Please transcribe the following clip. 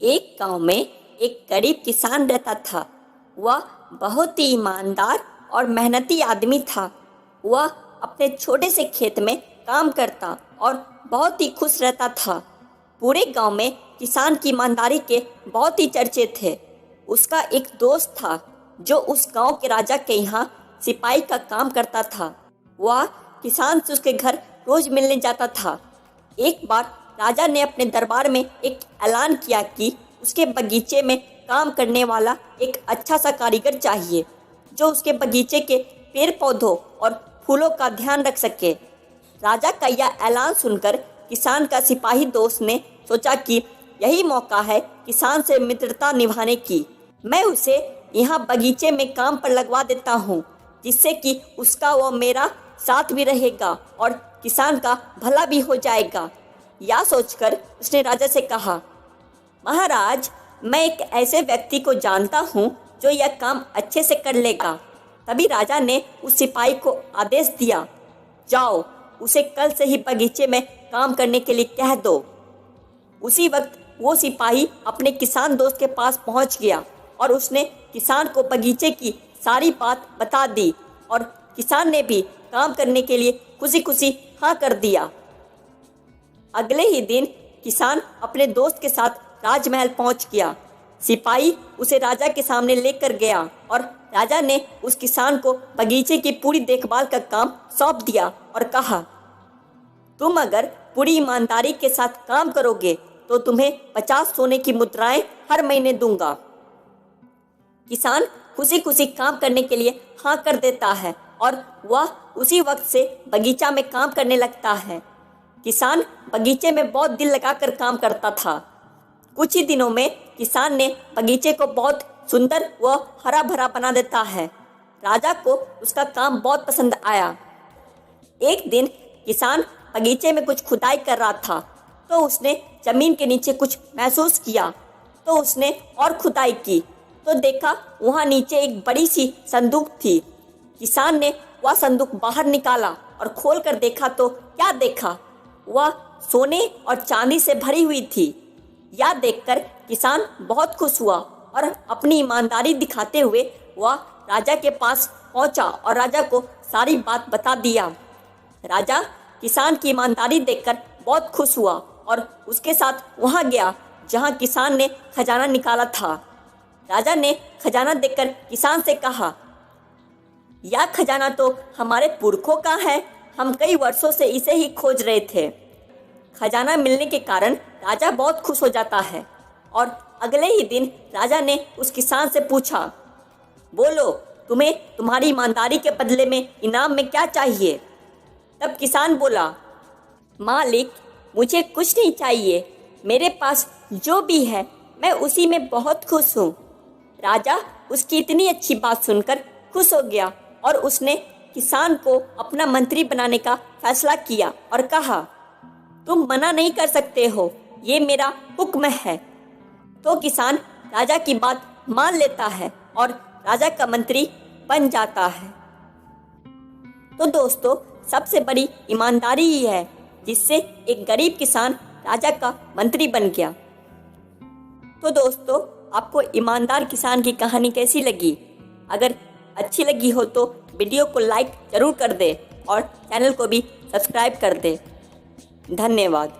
एक गांव में एक गरीब किसान रहता था। वह बहुत ही ईमानदार और मेहनती आदमी था। वह अपने छोटे से खेत में काम करता और बहुत ही खुश रहता था। पूरे गांव में किसान की ईमानदारी के बहुत ही चर्चे थे। उसका एक दोस्त था जो उस गांव के राजा के यहाँ सिपाही का काम करता था। वह किसान से उसके घर रोज मिलने जाता था। एक बार राजा ने अपने दरबार में एक ऐलान किया कि उसके बगीचे में काम करने वाला एक अच्छा सा कारीगर चाहिए जो उसके बगीचे के पेड़ पौधों और फूलों का ध्यान रख सके। राजा का यह ऐलान सुनकर किसान का सिपाही दोस्त ने सोचा कि यही मौका है किसान से मित्रता निभाने की। मैं उसे यहाँ बगीचे में काम पर लगवा देता हूँ जिससे कि उसका व मेरा साथ भी रहेगा और किसान का भला भी हो जाएगा। यह सोचकर उसने राजा से कहा, महाराज, मैं एक ऐसे व्यक्ति को जानता हूँ जो यह काम अच्छे से कर लेगा। तभी राजा ने उस सिपाही को आदेश दिया, जाओ उसे कल से ही बगीचे में काम करने के लिए कह दो। उसी वक्त वो सिपाही अपने किसान दोस्त के पास पहुंच गया और उसने किसान को बगीचे की सारी बात बता दी और किसान ने भी काम करने के लिए खुशी खुशी हाँ कर दिया। अगले ही दिन किसान अपने दोस्त के साथ राजमहल पहुंच गया। सिपाही उसे राजा के सामने लेकर गया और राजा ने उस किसान को बगीचे की पूरी देखभाल का काम सौंप दिया और कहा, तुम अगर पूरी ईमानदारी के साथ काम करोगे तो तुम्हें 50 सोने की मुद्राएं हर महीने दूंगा। किसान खुशी खुशी काम करने के लिए हाँ कर देता है और वह उसी वक्त से बगीचा में काम करने लगता है। किसान बगीचे में बहुत दिल लगाकर काम करता था। कुछ ही दिनों में किसान ने बगीचे को बहुत सुंदर व हरा भरा बना देता है। राजा को उसका काम बहुत पसंद आया। एक दिन किसान बगीचे में कुछ खुदाई कर रहा था तो उसने जमीन के नीचे कुछ महसूस किया। तो उसने और खुदाई की तो देखा वहाँ नीचे एक बड़ी सी संदूक थी। किसान ने वह संदूक बाहर निकाला और खोल कर देखा तो क्या देखा, वह सोने और चांदी से भरी हुई थी। यह देखकर किसान बहुत खुश हुआ और अपनी ईमानदारी दिखाते हुए वह राजा के पास पहुंचा और राजा को सारी बात बता दिया। राजा किसान की ईमानदारी देखकर बहुत खुश हुआ और उसके साथ वहां गया जहां किसान ने खजाना निकाला था। राजा ने खजाना देखकर किसान से कहा, यह खजाना तो हमारे पुरखों का है, हम कई वर्षों से इसे ही खोज रहे थे। खजाना मिलने के कारण राजा बहुत खुश हो जाता है और अगले ही दिन राजा ने उस किसान से पूछा, बोलो तुम्हें तुम्हारी ईमानदारी के बदले में इनाम में क्या चाहिए। तब किसान बोला, मालिक, मुझे कुछ नहीं चाहिए, मेरे पास जो भी है मैं उसी में बहुत खुश हूँ। राजा उसकी इतनी अच्छी बात सुनकर खुश हो गया और उसने किसान को अपना मंत्री बनाने का फैसला किया और कहा, तुम मना नहीं कर सकते हो, ये मेरा हुक्म है। तो किसान राजा की बात मान लेता है और राजा का मंत्री बन जाता है। तो दोस्तों, सबसे बड़ी ईमानदारी ही है जिससे एक गरीब किसान राजा का मंत्री बन गया। तो दोस्तों, आपको ईमानदार किसान की कहानी कैसी लगी? अगर अच्छी लगी हो तो वीडियो को लाइक जरूर कर दें और चैनल को भी सब्सक्राइब कर दें। धन्यवाद।